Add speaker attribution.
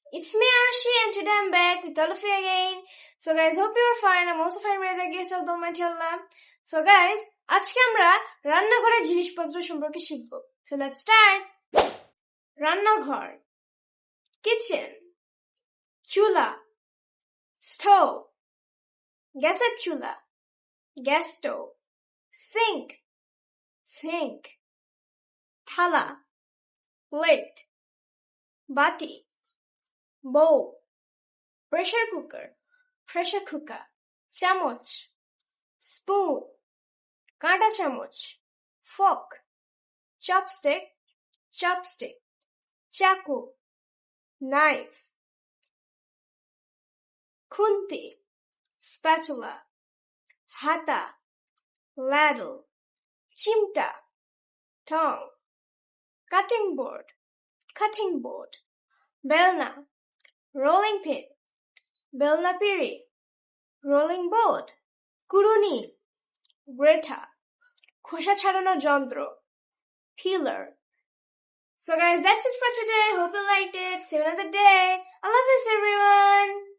Speaker 1: It's me Arshi and today I'm back with all of you again. So guys, hope you're fine. I'm also fine by the grace of the Almighty Allah. So guys, আজকে আমরা রান্নাঘরের জিনিসপত্র সম্পর্কে শিখব. So let's start. রান্নাঘর, kitchen, চুলা, stove, গ্যাসের চুলা, gas stove, sink, থালা, plate, বাটি, bowl, pressure cooker, চামচ, spoon, কাঁটা চামচ, fork, chopstick, চাকু, knife, খুন্তি, spatula, হাতা, ladle, চিমটা, tongue, cutting board, বেলনা, rolling pin, বেলনা পিঁড়ি, rolling board, কুড়ুনি, grater, খোসা ছাড়ানোর যন্ত্র, peeler. So guys, that's it for today. Hope you liked it. See you another day. I love you everyone.